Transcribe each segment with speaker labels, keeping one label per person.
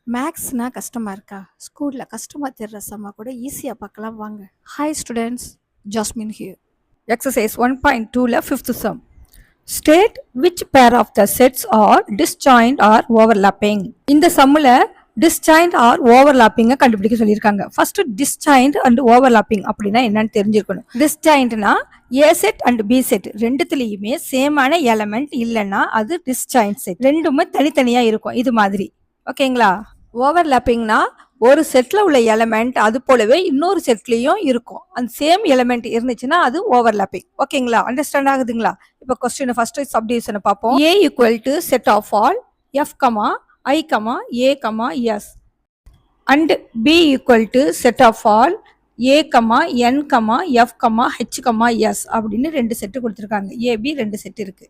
Speaker 1: மேக்ஸ்னா கஷ்டமா இருக்கா? ஸ்கூல்ல கஷ்டமா தெரிற சம்மா கூட ஈஸியா பார்க்கலாம் வாங்க. Hi students, jasmine here. Exercise 1.2ல fifth sum. State which pair of the sets are disjoint or overlapping. இந்த சம்முல disjoint or overlapping கண்டுபிடிக்க சொல்லியிருக்காங்க. ஃபர்ஸ்ட் disjoint and overlapping அப்படின்னா என்னன்னு தெரிஞ்சிருக்கணும். disjointனா A set and B set ரெண்டுத்துலயுமே சேமான எலமெண்ட் இல்லைன்னா அது disjoint செட். ரெண்டுமே தனித்தனியா இருக்கும் இது மாதிரி. ஓகேங்களா? ஓவர்லாப்பிங்னா ஒரு செட்ல உள்ள எலமெண்ட் அது போலவே இன்னொரு செட்லயும் இருக்கும். அந்த சேம் எலமெண்ட் இருந்துச்சுன்னா அது ஓவர்லாப்பிங். ஓகேங்களா? அண்டர்ஸ்டாண்ட் ஆகுதுங்களா? இப்போ கொஸ்டின் ஃபர்ஸ்ட் சப்டிவிஷனை பார்ப்போம். A equal to set of all F, I, A, S and B equal to set of all A, N, F, H, S அப்படின்னு ரெண்டு செட்டு கொடுத்துருக்காங்க. AB ரெண்டு செட் இருக்கு.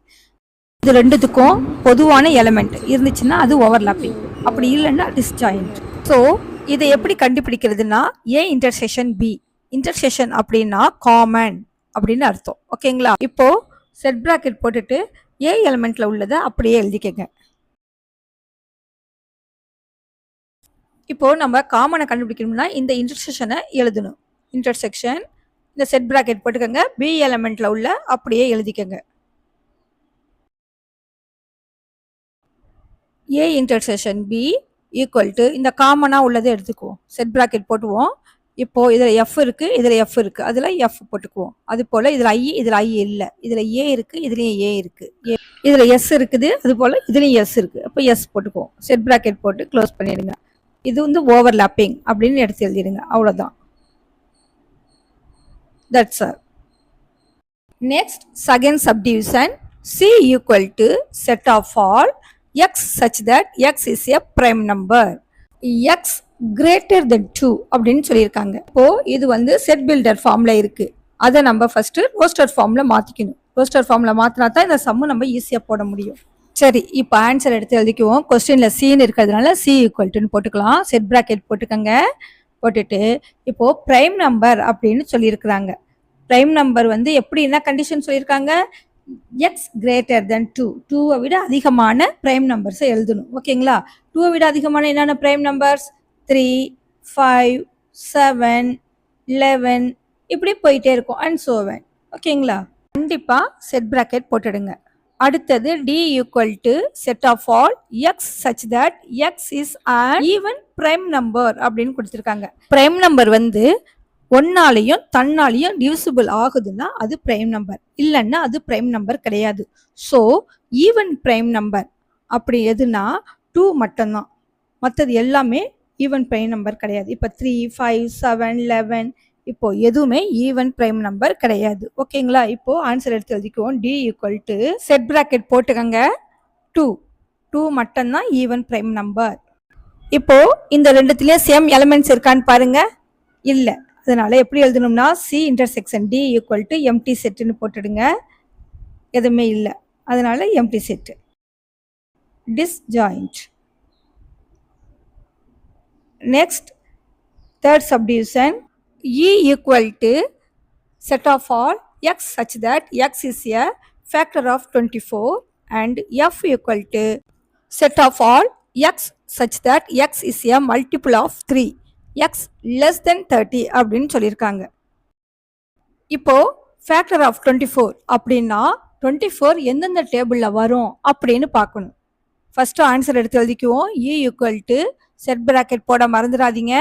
Speaker 1: இது ரெண்டுத்துக்கும் பொதுவான எலமெண்ட் இருந்துச்சுன்னா அது ஓவர்லாப்பிங், அப்படி இல்லைன்னா டிஸ்ஜாயிண்ட். ஸோ இதை எப்படி கண்டுபிடிக்கிறதுனா ஏ இன்டர்செக்ஷன் பி. இன்டர்செக்ஷன் அப்படின்னா காமன் அப்படின்னு அர்த்தம். ஓகேங்களா? இப்போ செட் பிராக்கெட் போட்டுட்டு ஏ எலமெண்ட்ல உள்ளதை அப்படியே எழுதிக்கங்க. இப்போ நம்ம காமனை கண்டுபிடிக்கணும்னா இந்த இன்டர்செக்ஷனை எழுதணும். இன்டர்செக்ஷன் இந்த செட் பிராக்கெட் போட்டுக்கங்க, பி எலமெண்ட்ல உள்ள அப்படியே எழுதிக்கங்க. A intersection B equal to இந்த காமனாக உள்ளதை எடுத்துக்குவோம். செட் பிராக்கெட் போட்டுவோம். இப்போ இதில் F இருக்கு, இதில் F இருக்கு, அதில் F போட்டுக்குவோம். அது போல் இதில் I இல்லை, இதில் A இருக்கு, இதுலேயும் A இருக்கு, இதில் S இருக்குது, அது போல் இதுலேயும் S இருக்கு. அப்போ S போட்டுக்குவோம். செட் பிராக்கெட் போட்டு க்ளோஸ் பண்ணிடுங்க. இது வந்து ஓவர்லாப்பிங் அப்படின்னு எடுத்து எழுதிடுங்க. அவ்வளோதான். That's all. Next second subdivision C equal to set of all x such that x is a prime number. x greater than 2 அப்படின்னு சொல்லியிருக்காங்க. இப்போ இது வந்து செட் பில்டர் ஃபார்ம்ல இருக்கு. அதை நம்ம ஃபர்ஸ்ட் ரோஸ்டர் ஃபார்ம்ல மாத்திக்கணும். ரோஸ்டர் ஃபார்ம்ல மாத்தினா தான் இந்த சம்மு நம்ம ஈஸியா போட முடியும். சரி, இப்போ ஆன்சர் எடுத்து எழுதிக்குவோம். கொஸ்டின்ல சீன் இருக்கிறதுனால C ஈக்குவல் டுன்னு போட்டுக்கலாம். செட் பிராக்கெட் போட்டுக்கங்க. போட்டுட்டு இப்போ பிரைம் நம்பர் அப்படின்னு சொல்லியிருக்கிறாங்க. பிரைம் நம்பர் வந்து எப்படி என்ன கண்டிஷன் சொல்லியிருக்காங்க? x greater than 2. 2 விட அதிகமான பிரைம் நம்பர்ஸை எழுதணும். ஓகேங்களா? 2 விட அதிகமான என்னென்ன பிரைம் நம்பர்ஸ்? 3, 5, 7, 11 இப்படி போயிட்டே இருக்கும். And so on. ஓகேங்களா? கண்டிப்பா செட் பிராக்கெட் போட்டுடுங்க. அடுத்தது D equal to set of all x such that x is an even prime number அப்படின்னு கொடுத்துருக்காங்க. பிரைம் நம்பர் வந்து ஒன்னாலையும் தன்னாலையும் டிவிசிபிள் ஆகுதுன்னா அது பிரைம் நம்பர், இல்லைன்னா அது பிரைம் நம்பர் கிடையாது. ஸோ ஈவன் பிரைம் நம்பர் அப்படி எதுனா 2 மட்டும்தான். மற்றது எல்லாமே ஈவன் பிரைம் நம்பர் கிடையாது. இப்போ 3, 5, 7, 11 இப்போ எதுவுமே ஈவன் பிரைம் நம்பர் கிடையாது. ஓகேங்களா? இப்போ ஆன்சர் எடுத்து எழுதிக்குவோம். D equal to set bracket போட்டுக்கங்க. 2 மட்டும்தான் ஈவன் பிரைம் நம்பர். இப்போ இந்த ரெண்டுத்துலயும் சேம் எலிமெண்ட்ஸ் இருக்கான்னு பாருங்க. இல்லை. அதனால எப்படி எழுதணும்னா C intersection D equal to empty செட்டுன்னு போட்டுடுங்க. எதுவுமே இல்லை, அதனால empty set. Disjoint. Next third subdivision E equal to set of all x such that x is a factor of 24 and F equal to set of all x such that x is a multiple of 3. x less than 30 அப்படின்னு சொல்லியிருக்காங்க. இப்போ factor of 24 அப்படின்னா 24 எந்தெந்த டேபிள்ல வரும் அப்படின்னு பார்க்கணும். First answer எடுத்து எழுதிக்குவோம். E equal to set bracket போட மறந்துடாதீங்க.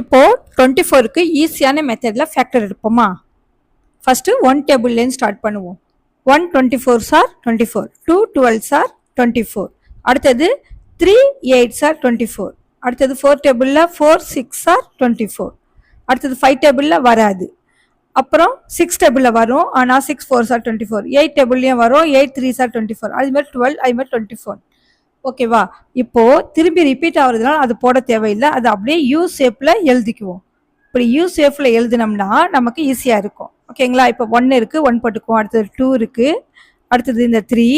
Speaker 1: இப்போ 24க்கு ஈஸியான மெத்தட்ல ஃபேக்டர் எடுப்போமா? ஃபர்ஸ்ட் 1 டேபிள்லேருந்து ஸ்டார்ட் பண்ணுவோம். 1 24s are 24, 2 12s are 24, அடுத்தது 3 8s are 24, அடுத்தது 4 டேபிளில் 4 6 are 24, அடுத்தது 5 டேபிளில் வராது. அப்புறம் 6 டேபிளில் வரும், ஆனால் 6 4s are 24, 8 டேபிள்லையும் வரும், 8 3s are 24, அதுமாதிரி 12, அதுமாதிரி 24. ஓகேவா? இப்போ திரும்பி ரிப்பீட் ஆகுறதுனால அது போட தேவையில்லை, அது அப்படியே யூ ஷேப்பில் எழுதிக்குவோம். இப்படி யூ ஷேப்பில் எழுதினோம்னா நமக்கு ஈஸியாக இருக்கும். ஓகேங்களா? இப்போ 1 இருக்குது, 1 போட்டுக்குவோம். அடுத்தது 2 இருக்குது, அடுத்தது இந்த 3,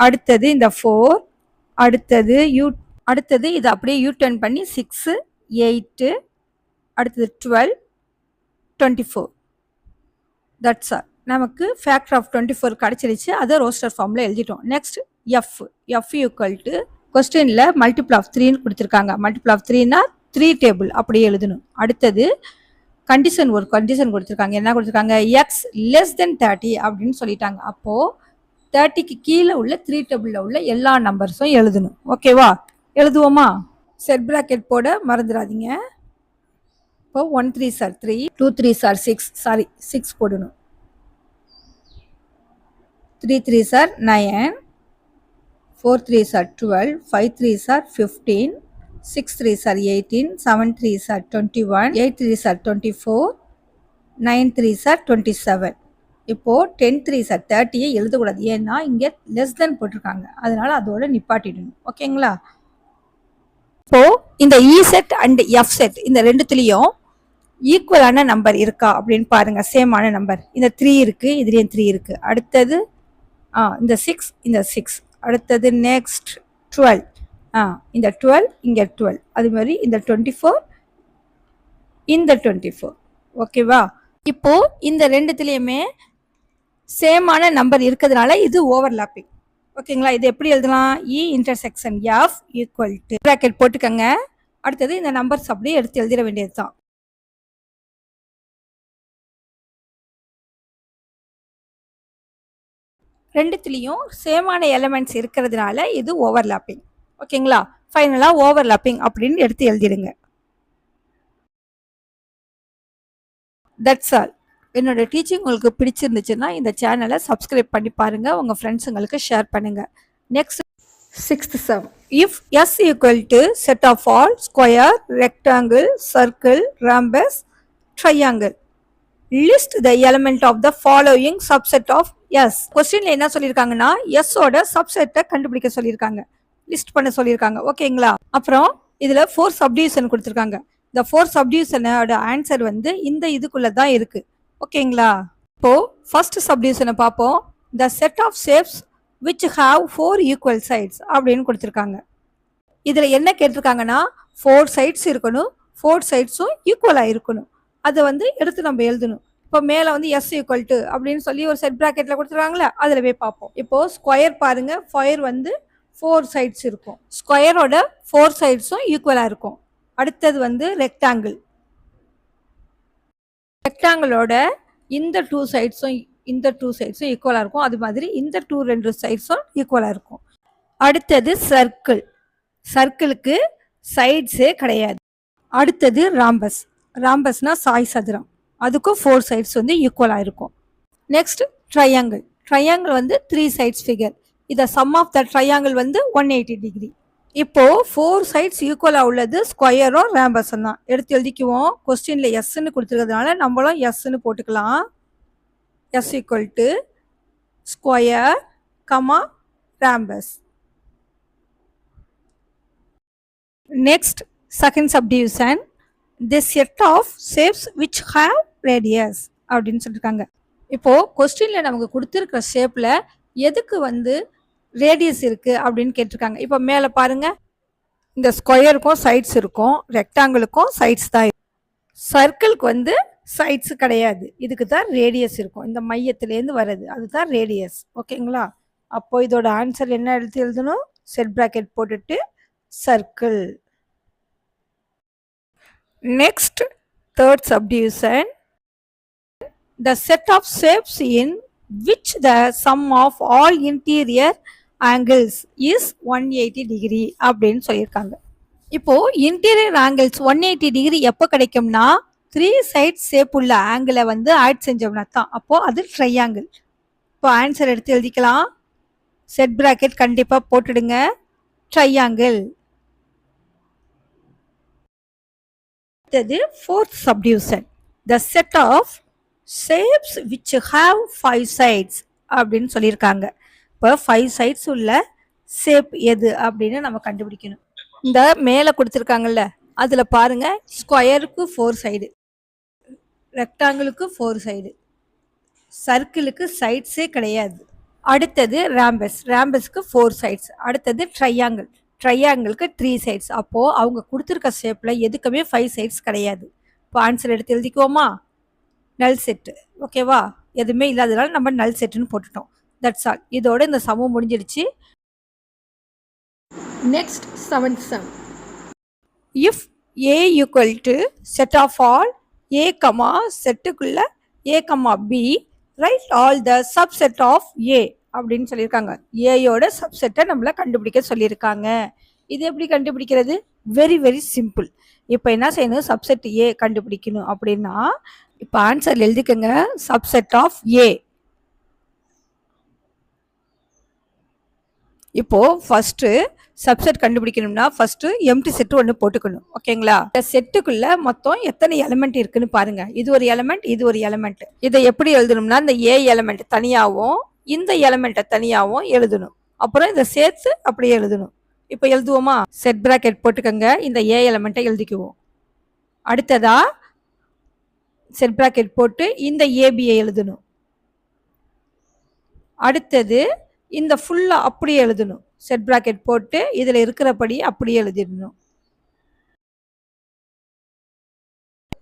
Speaker 1: அடுத்தது இந்த 4, அடுத்தது இதை அப்படியே யூ டர்ன் பண்ணி 6, 8, அடுத்தது 12, 24. That's all. நமக்கு ஃபேக்டர் ஆஃப் 24 கிடச்சிருச்சு. அதை ரோஸ்டர் ஃபார்மில் எழுதிட்டோம். நெக்ஸ்ட் F ஈக்குவல் டு கொஸ்டின்ல மல்டிபிள் ஆஃப் த்ரீன்னு கொடுத்துருக்காங்க. மல்டிபிள் ஆஃப் த்ரீனா 3 டேபிள் அப்படி எழுதணும். அடுத்தது கண்டிஷன் ஒரு கண்டிஷன் கொடுத்துருக்காங்க. என்ன கொடுத்துருக்காங்க? எக்ஸ் லெஸ் தென் 30 அப்படின்னு சொல்லிட்டாங்க. அப்போ 30க்கு கீழே உள்ள 3 டேபிள்ல உள்ள எல்லா நம்பர்ஸும் எழுதணும். ஓகேவா? எழுதுவோமா? செட் பிராக்கெட் போட மறந்துடாதீங்க. இப்போ 1 3s are 3, 2 3s are 6, sorry 6 போடணும். 3 3s are 9, 4 3s are 12, 5 3s are 15, 6 3s are 18, 7 3s are 21, 8 3s are 24, 9 3s are 27. இப்போ 10 3s are 30 எழுதக்கூடாது. ஏன்னா இங்கே லெஸ் தென் போட்டிருக்காங்க. அதனால அதோட நிப்பாட்டிடணும். ஓகேங்களா? இப்போ இந்த இ செட் அண்ட் எஃப் செட் இந்த ரெண்டுத்துலயும் ஈக்குவலான நம்பர் இருக்கா அப்படின்னு பாருங்க. சேமான நம்பர் இந்த 3 இருக்கு, இதுலயும் 3 இருக்கு. அடுத்தது இந்த 6 இந்த 6. அடுத்தது நெக்ஸ்ட் 12 இந்த 12 இங்க 12. அது மாதிரி இந்த 24 இந்த 24. ஓகேவா? இப்போ இந்த ரெண்டுத்துலயுமே சேமான நம்பர் இருக்கிறதுனால இது ஓவர்லாப்பிங். ஓகேங்களா? இது எப்படி எழுதலாம்? இ intersection F equal to bracket போட்டுக்கங்க. அடுத்தது இந்த நம்பர்ஸ் அப்படியே எடுத்து எழுதிட வேண்டியது தான். ரெண்டுத்துலேயும் சேமான எலமெண்ட்ஸ் இருக்கிறதுனால இது ஓவர்லாப்பிங். ஓகேங்களா? ஃபைனலாக ஓவர்லாப்பிங் அப்படின்னு எடுத்து எழுதிடுங்க. That's all. என்னோட டீச்சிங் உங்களுக்கு பிடிச்சிருந்துச்சுன்னா இந்த சேனலை சப்ஸ்கிரைப் பண்ணி பாருங்க, உங்க ஃப்ரெண்ட்ஸுங்களுக்கு ஷேர் பண்ணுங்க. Next 6th sum. If S equal to set of all square, rectangle, circle, rhombus, triangle, list the element of the following subset of S. கொஸ்டின்ல என்ன சொல்லியிருக்காங்கன்னா S ஓட சப்செட்டை கண்டுபிடிக்க சொல்லியிருக்காங்க, லிஸ்ட் பண்ண சொல்லியிருக்காங்க. ஓகேங்களா? அப்புறம் இதுல 4 சப்டிவிஷன் கொடுத்துருக்காங்க. இந்த 4 சப்டிவிஷனோட ஆன்சர் வந்து இந்த இதுக்குள்ள தான் இருக்கு. ஓகேங்களா? இப்போ ஃபர்ஸ்ட் சப்டிவிஷனை பார்ப்போம். the set of shapes which have 4 equal sides அப்படின்னு கொடுத்துருக்காங்க. இதுல என்ன கேட்டிருக்காங்கன்னா 4 sides இருக்கணும், 4 sides-உம் ஈக்குவலா இருக்கணும். அதை வந்து எடுத்து நம்ம எழுதணும். இப்போ மேல வந்து S equal to அப்படின்னு சொல்லி ஒரு செட் பிராக்கெட்ல கொடுத்துருக்காங்களே, அதுல போய் பார்ப்போம். இப்போ ஸ்கொயர் பாருங்க, ஸ்கொயர் வந்து 4 sides இருக்கும். ஸ்கொயரோட 4 sides-உம் ஈக்குவலா இருக்கும். அடுத்தது வந்து ரெக்டாங்கிள். ரெக்டாங்கிளோட இந்த 2 sides-உம் இந்த 2 sides-உம் ஈக்குவலா இருக்கும். அது மாதிரி இந்த 2 sides-உம் ஈக்குவலா இருக்கும். அடுத்தது சர்க்கிள். சர்க்கிளுக்கு சைட்ஸே கிடையாது. அடுத்தது ராம்பஸ். ராம்பஸ்னா சாய் சதுரம். அதுக்கும் 4 sides வந்து ஈக்குவலா இருக்கும். Next triangle. ட்ரையாங்கிள் வந்து 3 sides ஃபிகர். இத சம் ஆஃப் த ட்ரையாங்கிள் வந்து 180 டிகிரி. இப்போ 4 sides ஈக்குவலா உள்ளது ஸ்கொயரும் ராம்பஸும் தான். எடுத்து எழுதிக்குவோம். கொஸ்டின்ல எஸ்ன்னு கொடுத்துருக்கிறதுனால நம்மளும் எஸ்ன்னு போட்டுக்கலாம். S equal to square, rhombus. Next, second subdivision, the set of shapes which have radius அப்படின்னு சொல்லியிருக்காங்க. இப்போ கொஸ்டின்ல நமக்கு கொடுத்துருக்கிற ஷேப்ல எதுக்கு வந்து ரேடியஸ் இருக்கு அப்படின்னு கேட்டிருக்காங்க. இப்போ மேலே பாருங்க, இந்த ஸ்கொயருக்கும் சைட்ஸ் இருக்கும், ரெக்டாங்கிளுக்கும் சைட்ஸ் தான். சர்க்கிளுக்கு வந்து சைட்ஸ் கிடையாது, இதுக்கு தான் ரேடியஸ் இருக்கும். இந்த மையத்திலேருந்து வருது, அதுதான் ரேடியஸ். ஓகேங்களா? அப்போ இதோட ஆன்சர் என்ன எடுத்து எழுதணும்? செட் பிராக்கெட் போட்டுட்டு circle. Next third subdivision, the set of shapes in which the sum of all interior angles is 180 degree அப்படின்னு சொல்லியிருக்காங்க. இப்போ இன்டீரியர் ஆங்கிள்ஸ் 180 டிகிரி எப்போ கிடைக்கும்னா 3 சைட் ஷேப் உள்ள ஆங்கிளை வந்து ஆட் செஞ்சோம்னா தான். அப்போ அது ட்ரையாங்கிள். இப்போ ஆன்சர் எடுத்து எழுதிக்கலாம். செட் பிராக்கெட் கண்டிப்பா போட்டுடுங்க. ட்ரையாங்கிள். அடுத்தது fourth subdivision, the set of shapes which have 5 sides அப்படின்னு சொல்லியிருக்காங்க. இப்போ 5 sides உள்ள ஷேப் எது அப்படின்னு நம்ம கண்டுபிடிக்கணும். இந்த மேலே கொடுத்துருக்காங்கல்ல, அதுல பாருங்க, ஸ்கொயருக்கு 4 சைடு, ரெக்டாங்கிளுக்கு 4 சைடு, சர்க்கிளுக்கு சைட்ஸே கிடையாது. அடுத்தது ராம்பஸ். ராம்பஸ்க்கு 4 சைட்ஸ். அடுத்தது ட்ரையாங்கிள். ட்ரையாங்கிளுக்கு 3 சைட்ஸ். அப்போ அவங்க கொடுத்துருக்க ஷேப்ல எதுக்குமே 5 சைட்ஸ் கிடையாது. இப்போ ஆன்சர் எடுத்து எழுதிக்குவோமா? நல் செட்டு. ஓகேவா? எதுவுமே இல்லாதனால நம்ம நல் செட்டுன்னு போட்டுட்டோம். That's all. இதோட இந்த சமம் முடிஞ்சிடுச்சு. Next, seventh sum. If A equal to set of all A comma செட்டுக்குள்ள A comma B, write all the subset of A அப்படின்னு சொல்லியிருக்காங்க. ஏயோட சப்செட்டை நம்மள கண்டுபிடிக்க சொல்லியிருக்காங்க. இது எப்படி கண்டுபிடிக்கிறது? Very very simple. இப்போ என்ன செய்யணும்? சப்செட் ஏ கண்டுபிடிக்கணும் அப்படின்னா இப்போ ஆன்சர் எழுதிக்கங்க. Subset of A. இப்போ ஃபர்ஸ்ட் சப்செட் கண்டுபிடிக்கணும்னா ஃபர்ஸ்ட் எம்டி செட் ஒன்று போட்டுக்கணும். ஓகேங்களா? இந்த செட்டுக்குள்ள மொத்தம் எத்தனை எலிமெண்ட் இருக்குன்னு பாருங்க. இது ஒரு எலிமெண்ட், இது ஒரு எலிமெண்ட். இதை எப்படி எழுதணும்னா இந்த ஏ எலிமெண்ட் தனியாகவும் இந்த எலிமெண்ட்டை தனியாகவும் எழுதணும். அப்புறம் இதை சேர்த்து அப்படியே எழுதணும். இப்போ எழுதுவோமா? செட் பிராக்கெட் போட்டுக்கங்க. இந்த ஏ எலிமெண்ட்டை எழுதிக்குவோம். அடுத்ததா செட் பிராக்கெட் போட்டு இந்த ஏபியை எழுதணும். அடுத்தது இந்த ஃபுல்லா அப்படியே எழுதணும். செட் பிராக்கெட் போட்டு இதுல இருக்கிறபடி அப்படியே எழுதிடணும்.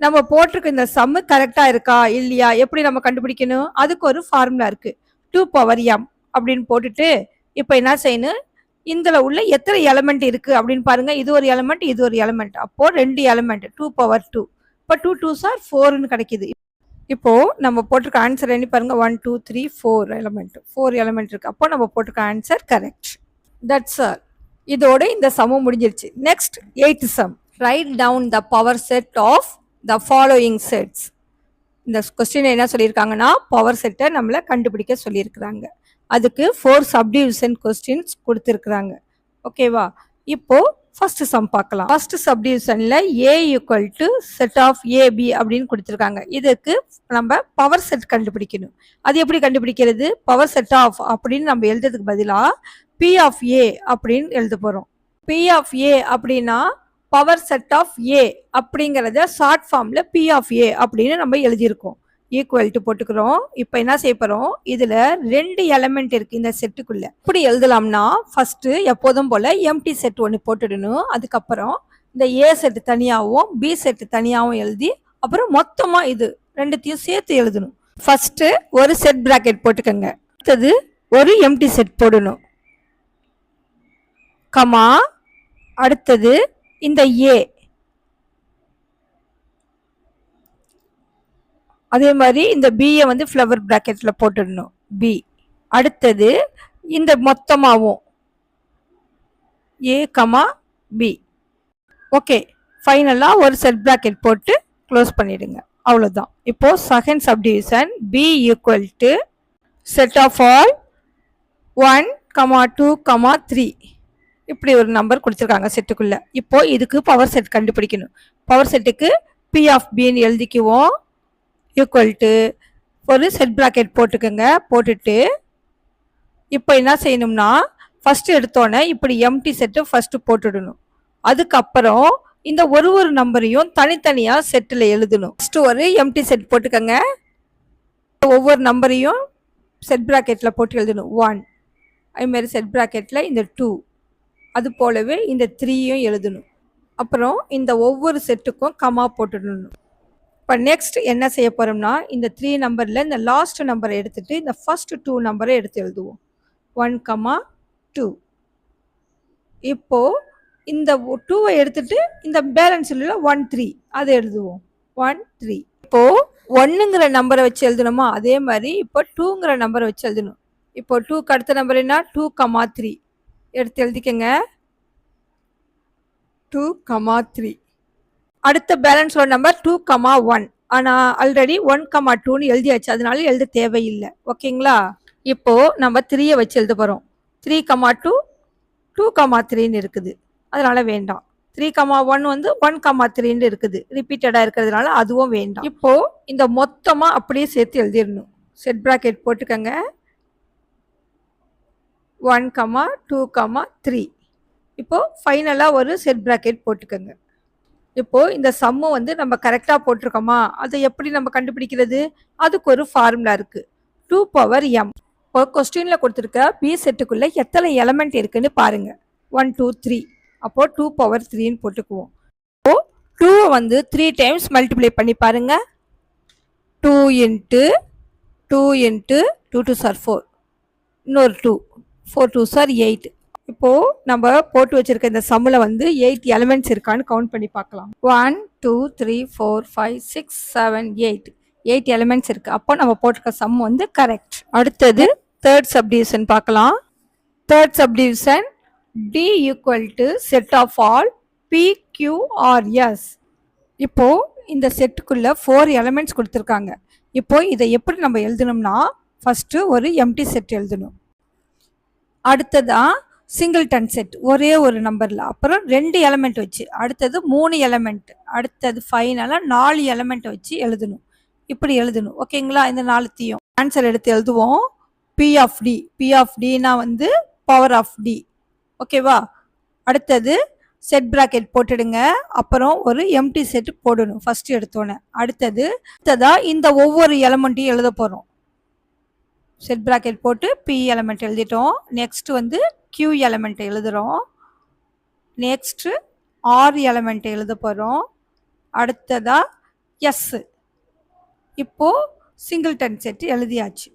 Speaker 1: நம்ம போட்டிருக்க இந்த சம்மு கரெக்டா இருக்கா இல்லையா எப்படி நம்ம கண்டுபிடிக்கணும்? அதுக்கு ஒரு ஃபார்முலா இருக்கு. 2 பவர் m அப்படின்னு போட்டுட்டு இப்போ என்ன செய்யணும்? இதுல உள்ள எத்தனை எலிமெண்ட் இருக்கு அப்படின்னு பாருங்க. இது ஒரு எலிமெண்ட், இது ஒரு எலிமெண்ட். அப்போ 2 எலிமெண்ட் 2 பவர் 2. இப்போ 2 2s are 4ன்னு கிடைக்குது. இப்போ நம்ம போட்டிருக்க ஆன்சர் என்ன பாருங்க. 1 2 3 4 எலிமெண்ட், 4 எலிமெண்ட் இருக்கு. அப்போ நம்ம போட்டிருக்க ஆன்சர் கரெக்ட். That's all. இதோட இந்த சமம் முடிஞ்சிருச்சு. Next 8th sum. Write down the power set of the following sets. இந்த கொஸ்டின் என்ன சொல்லியிருக்காங்கன்னா பவர் செட்டை நம்மள கண்டுபிடிக்க சொல்லியிருக்கிறாங்க. அதுக்கு 4 சப்டிவிஷன் கொஸ்டின்ஸ் கொடுத்துருக்குறாங்க. ஓகேவா? இப்போ ஃபர்ஸ்ட் சம் பார்க்கலாம். ஃபர்ஸ்ட் சப்டிவிஷன்ல A equal to set of A B அப்படின்னு கொடுத்துருக்காங்க. இதுக்கு நம்ம பவர் செட் கண்டுபிடிக்கணும். அது எப்படி கண்டுபிடிக்கிறது? பவர் செட் ஆஃப் அப்படின்னு நம்ம எழுதுறதுக்கு பதிலாக பி ஆஃப் ஏ அப்படின்னு எழுத போறோம். பி ஆஃப் ஏ அப்படின்னா பவர் செட் ஆஃப் ஏ அப்படிங்கிறத ஷார்ட் ஃபார்ம்ல பி ஆஃப் ஏ அப்படின்னு நம்ம எழுதியிருக்கோம். ஈக்குவல் டு போட்டுக்கிறோம். இப்போ என்ன செய்ய போறோம்? இதுல 2 எலிமெண்ட் இருக்கு இந்த செட்டுக்குள்ள. இப்படி எழுதலாம்னா ஃபர்ஸ்ட் எப்போதும் போல எம்டி செட் ஒன்று போட்டுடணும். அதுக்கப்புறம் இந்த ஏ செட் தனியாகவும் பி செட் தனியாகவும் எழுதி அப்புறம் மொத்தமா இது ரெண்டுத்தையும் சேர்த்து எழுதணும். ஃபர்ஸ்ட் ஒரு செட் பிராக்கெட் போட்டுக்கோங்க. அடுத்தது ஒரு எம்டி செட் போடணும். கமா அடுத்தது இந்த ஏ, அதே மாதிரி இந்த பியை வந்து ஃப்ளவர் பிராக்கெட்ல போட்டுடணும். பி அடுத்தது இந்த மொத்தமாகவும் ஏ கமா பி. ஓகே, ஃபைனலா ஒரு செட் பிராக்கெட் போட்டு க்ளோஸ் பண்ணிடுங்க. அவ்வளோதான். இப்போ second subdivision B equal to set of all 1, 2, 3 இப்படி ஒரு நம்பர் கொடுத்துருக்காங்க செட்டுக்குள்ள. இப்போ இதுக்கு பவர் செட் கண்டுபிடிக்கணும். பவர் செட்டுக்கு பி ஆஃப் பின்னு எழுதிக்குவோம். ஈக்குவல் டு ஒரு செட் பிராக்கெட் போட்டுக்கோங்க. போட்டுட்டு இப்போ என்ன செய்யணும்னா ஃபர்ஸ்ட் எடுத்தோன்னே இப்படி எம்டி செட்டு ஃபர்ஸ்ட் போட்டுடணும். அதுக்கப்புறம் இந்த ஒரு ஒரு நம்பரையும் தனித்தனியா செட்டில் எழுதணும். ஃபர்ஸ்ட் ஒரு எம்டி செட் போட்டுக்கோங்க. ஒவ்வொரு நம்பரையும் செட் பிராக்கெட்ல போட்டு எழுதணும். 1, அதுமாரி செட் பிராக்கெட்ல இந்த 2, அது போலவே இந்த 3யும் எழுதணும். அப்புறம் இந்த ஒவ்வொரு செட்டுக்கும் கமா போட்டுடணும். இப்போ நெக்ஸ்ட் என்ன செய்ய போறோம்னா இந்த 3 நம்பர்ல இந்த லாஸ்ட் நம்பரை எடுத்துட்டு இந்த ஃபர்ஸ்ட் 2 நம்பரை எடுத்து எழுதுவோம். 1, 2. இப்போ இந்த 2வை எடுத்துட்டு இந்த பேலன்ஸ் உள்ள 1 3 அதை எழுதுவோம். 1 3. இப்போ 1ங்கிற நம்பரை வச்சு எழுதணுமா அதே மாதிரி இப்போ 2ங்கிற நம்பரை வச்சு எழுதணும். இப்போ 2க்கு அடுத்த நம்பர் என்ன? 2, 3 எடுத்து எழுதிக்கங்க. 2, 3. அடுத்த பேலன்ஸ் உள்ள நம்பர் 2, 1. ஆனா ஆல்ரெடி 1, 2ன்னு எழுதியாச்சு, அதனால எழுத தேவையில்லை. ஓகேங்களா? இப்போ நம்ம 3யை வச்சு எழுத போறோம். 3, 2, 2, 3ன்னு இருக்குது, அதனால வேண்டாம். 3, 1 வந்து 1, 3ன்னு இருக்குது, ரிப்பீட்டடா இருக்கிறதுனால அதுவும் வேண்டாம். இப்போ இந்த மொத்தமா அப்படியே சேர்த்து எழுதிடணும். செட் பிராக்கெட் போட்டுக்கங்க. 1, 2, 3. இப்போ ஃபைனலா ஒரு செட் பிராக்கெட் போட்டுக்கோங்க. இப்போ இந்த சம்மு வந்து நம்ம கரெக்டா போட்டிருக்கோமா அதை எப்படி நம்ம கண்டுபிடிக்கிறது? அதுக்கு ஒரு ஃபார்முலா இருக்கு. 2 பவர் m. இப்போ கொஸ்டின்ல கொடுத்துருக்க பி செட்டுக்குள்ள எத்தனை எலிமெண்ட் இருக்குன்னு பாருங்க. 1 2 3. அப்போ 2 பவர் 3ன்னு போட்டுக்குவோம். இப்போ 2 வந்து 3 டைம்ஸ் மல்டிப்ளை பண்ணி பாருங்க. 2 இன்ட்டு 2 இன்ட்டு 2 2s are 4. இன்னொரு 2, 4 2s are 8. இப்போ நம்ம போட்டு வச்சிருக்க இந்த சம்மில் வந்து 8 எலிமெண்ட்ஸ் இருக்கான்னு கவுண்ட் பண்ணி பார்க்கலாம். 1 2 3 4 5 6 7 8 எலிமெண்ட்ஸ் இருக்கு. அப்போ நம்ம போட்டிருக்க சம் வந்து கரெக்ட். அடுத்தது தேர்ட் சப்டிவிஷன் பார்க்கலாம். Third subdivision D equal to set of all PQRS. இப்போ இந்த செட்டுக்குள்ள 4 எலிமெண்ட்ஸ் கொடுத்துருக்காங்க. இப்போ இதை எப்படி நம்ம எழுதணும்னா ஃபர்ஸ்ட் ஒரு எம்டி செட் எழுதணும். அடுத்ததா சிங்கிள்டன் செட் ஒரே ஒரு நம்பரில், அப்புறம் 2 எலமெண்ட் வச்சு, அடுத்தது 3 எலமெண்ட், அடுத்தது ஃபைனலாக 4 எலமெண்ட் வச்சு எழுதணும். இப்படி எழுதணும். ஓகேங்களா? இந்த 4த்தையும் ஆன்சர் எடுத்து எழுதுவோம். P of D, P of டினா வந்து பவர் ஆஃப் டி. ஓகேவா? அடுத்தது செட் பிராக்கெட் போட்டுடுங்க. அப்புறம் ஒரு எம்டி செட் போடணும் ஃபர்ஸ்ட் எடுத்தோன்னே. அடுத்ததா இந்த ஒவ்வொரு எலமெண்ட்டையும் எழுத போகிறோம். செட் பிராக்கெட் போட்டு P எலமெண்ட் எழுதிட்டோம். நெக்ஸ்ட் வந்து Q எலமெண்ட் எழுதுகிறோம். நெக்ஸ்ட் R எலமெண்ட் எழுத போகிறோம். அடுத்ததா S. இப்போ சிங்கிள்டன் செட் எழுதியாச்சு.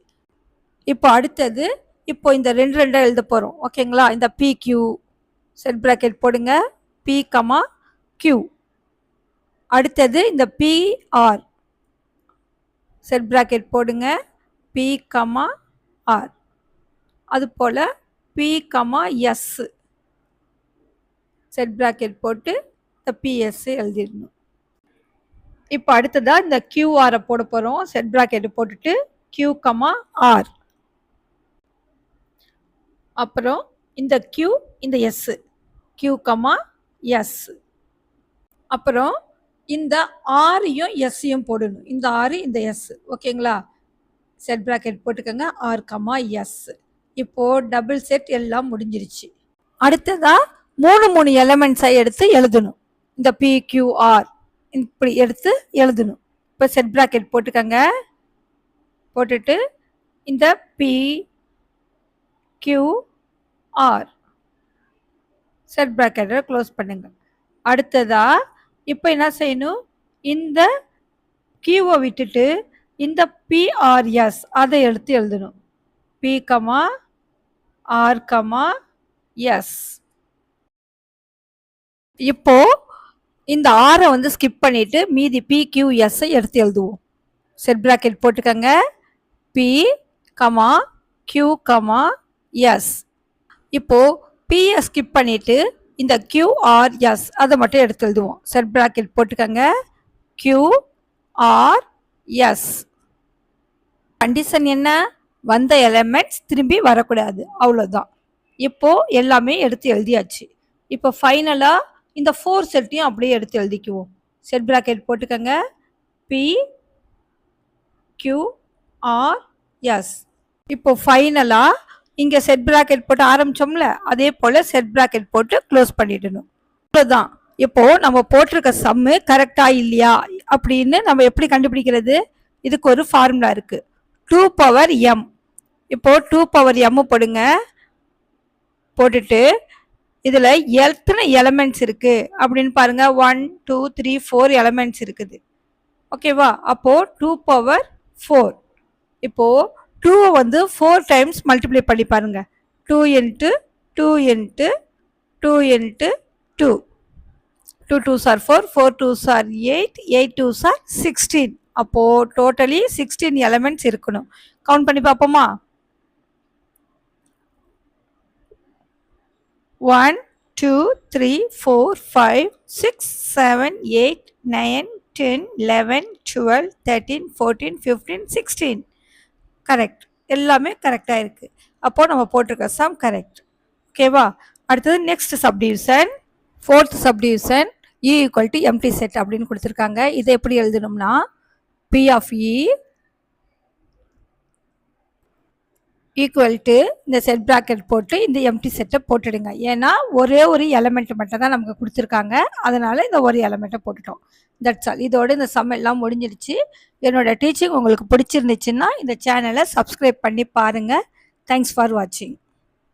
Speaker 1: இப்போ அடுத்தது இப்போ இந்த 2 எழுத போகிறோம். ஓகேங்களா? இந்த PQ செட் பிராக்கெட் போடுங்க. P, Q. அடுத்தது இந்த PR செட் பிராக்கெட் போடுங்க. P, R. அது போல P, S செட் பிராக்கெட் போட்டு இந்த PS எழுதிடணும். இப்போ அடுத்ததா இந்த QR போட போகிறோம். செட் பிராக்கெட் போட்டுட்டு Q, R. அப்புறம் இந்த Q, இந்த S, Q, S. அப்புறம் இந்த ஆரையும் எஸ்ஸையும் போடணும். இந்த ஆறு, இந்த எஸ். ஓகேங்களா? செட் பிராக்கெட் போட்டுக்கோங்க. R, S. இப்போ டபுள் செட் எல்லாம் முடிஞ்சிருச்சு. அடுத்ததா 3 எலமெண்ட்ஸை எடுத்து எழுதணும். இந்த PQR இப்படி எடுத்து எழுதணும். இப்போ செட் பிராக்கெட் போட்டுக்கோங்க. போட்டுட்டு இந்த PQR செட் பிராக்கெட்டை க்ளோஸ் பண்ணுங்க. அடுத்ததா இப்போ என்ன செய்யணும்? இந்த கியூவை விட்டுட்டு இந்த PRS அதை எடுத்து எழுதணும். P, R, S. இப்போ இந்த ஆரை வந்து ஸ்கிப் பண்ணிட்டு மீதி PQS எடுத்து எழுதுவோம். செட் பிராக்கெட் போட்டுக்கோங்க. P, Q, S. இப்போ P ஸ்கிப் பண்ணிட்டு இந்த QRS அதை மட்டும் எடுத்து எழுதுவோம். செட் பிராக்கெட் போட்டுக்கோங்க. QRS. கண்டிஷன் என்ன? வந்த எலிமெண்ட்ஸ் திரும்பி வரக்கூடாது, அவ்வளோதான். இப்போ எல்லாமே எடுத்து எழுதியாச்சு. இப்போ ஃபைனலாக இந்த 4 செட்டையும் அப்படியே எடுத்து எழுதிக்குவோம். செட் பிராக்கெட் போட்டுக்கோங்க. PQRS. இப்போ ஃபைனலாக இங்கே செட் பிராக்கெட் போட்டு ஆரம்பிச்சோம்ல, அதே போல் செட் பிராக்கெட் போட்டு க்ளோஸ் பண்ணிடணும். அவ்வளோதான். இப்போ நம்ம போட்டிருக்க சம்மு கரெக்டா இல்லையா அப்படின்னு நம்ம எப்படி கண்டுபிடிக்கிறது? இதுக்கு ஒரு ஃபார்முலா இருக்கு. 2 பவர் m. இப்போ 2 பவர் m போடுங்க. போட்டுட்டு இதுல எத்தனை எலமெண்ட்ஸ் இருக்கு அப்படின்னு பாருங்க. 1 2 3 4 எலமெண்ட்ஸ் இருக்குது. ஓகேவா? அப்போ 2 பவர் 4. இப்போ 2 வந்து 4 டைம்ஸ் மல்டிப்ளை பண்ணி பாருங்க. 2 into 2 into 2 into 2. 2 2s are 4, 4 2s are 8, 8 2s are 16. அப்போ டோட்டலி 16 எலமெண்ட்ஸ் இருக்கணும். கவுண்ட் பண்ணி பார்ப்போமா? 1 2 3 4 5 6 7 8 9 10 11 12 13 14 15 16. கரெக்ட். எல்லாமே கரெக்டாக இருக்கு. அப்போ நம்ம போட்டிருக்க சம் கரெக்ட். ஓகேவா? அடுத்தது next subdivision, 4th subdivision E equal to empty set அப்படின்னு கொடுத்துருக்காங்க. இதை எப்படி எழுதணும்னா P of E equal to இந்த செட் பிராக்கெட் போட்டு இந்த எம்டி செட்டை போட்டுடுங்க. ஏன்னா ஒரே ஒரு எலமெண்ட் மட்டும் தான் நமக்கு கொடுத்துருக்காங்க, அதனால இந்த ஒரு எலமெண்ட்டை போட்டுட்டோம். That's all. இதோட இந்த சம் எல்லாம் முடிஞ்சிருச்சு. என்னோட டீச்சிங் உங்களுக்கு பிடிச்சிருந்துச்சுன்னா இந்த சேனலை சப்ஸ்கிரைப் பண்ணி பாருங்கள். தேங்க்ஸ் ஃபார் வாட்சிங்.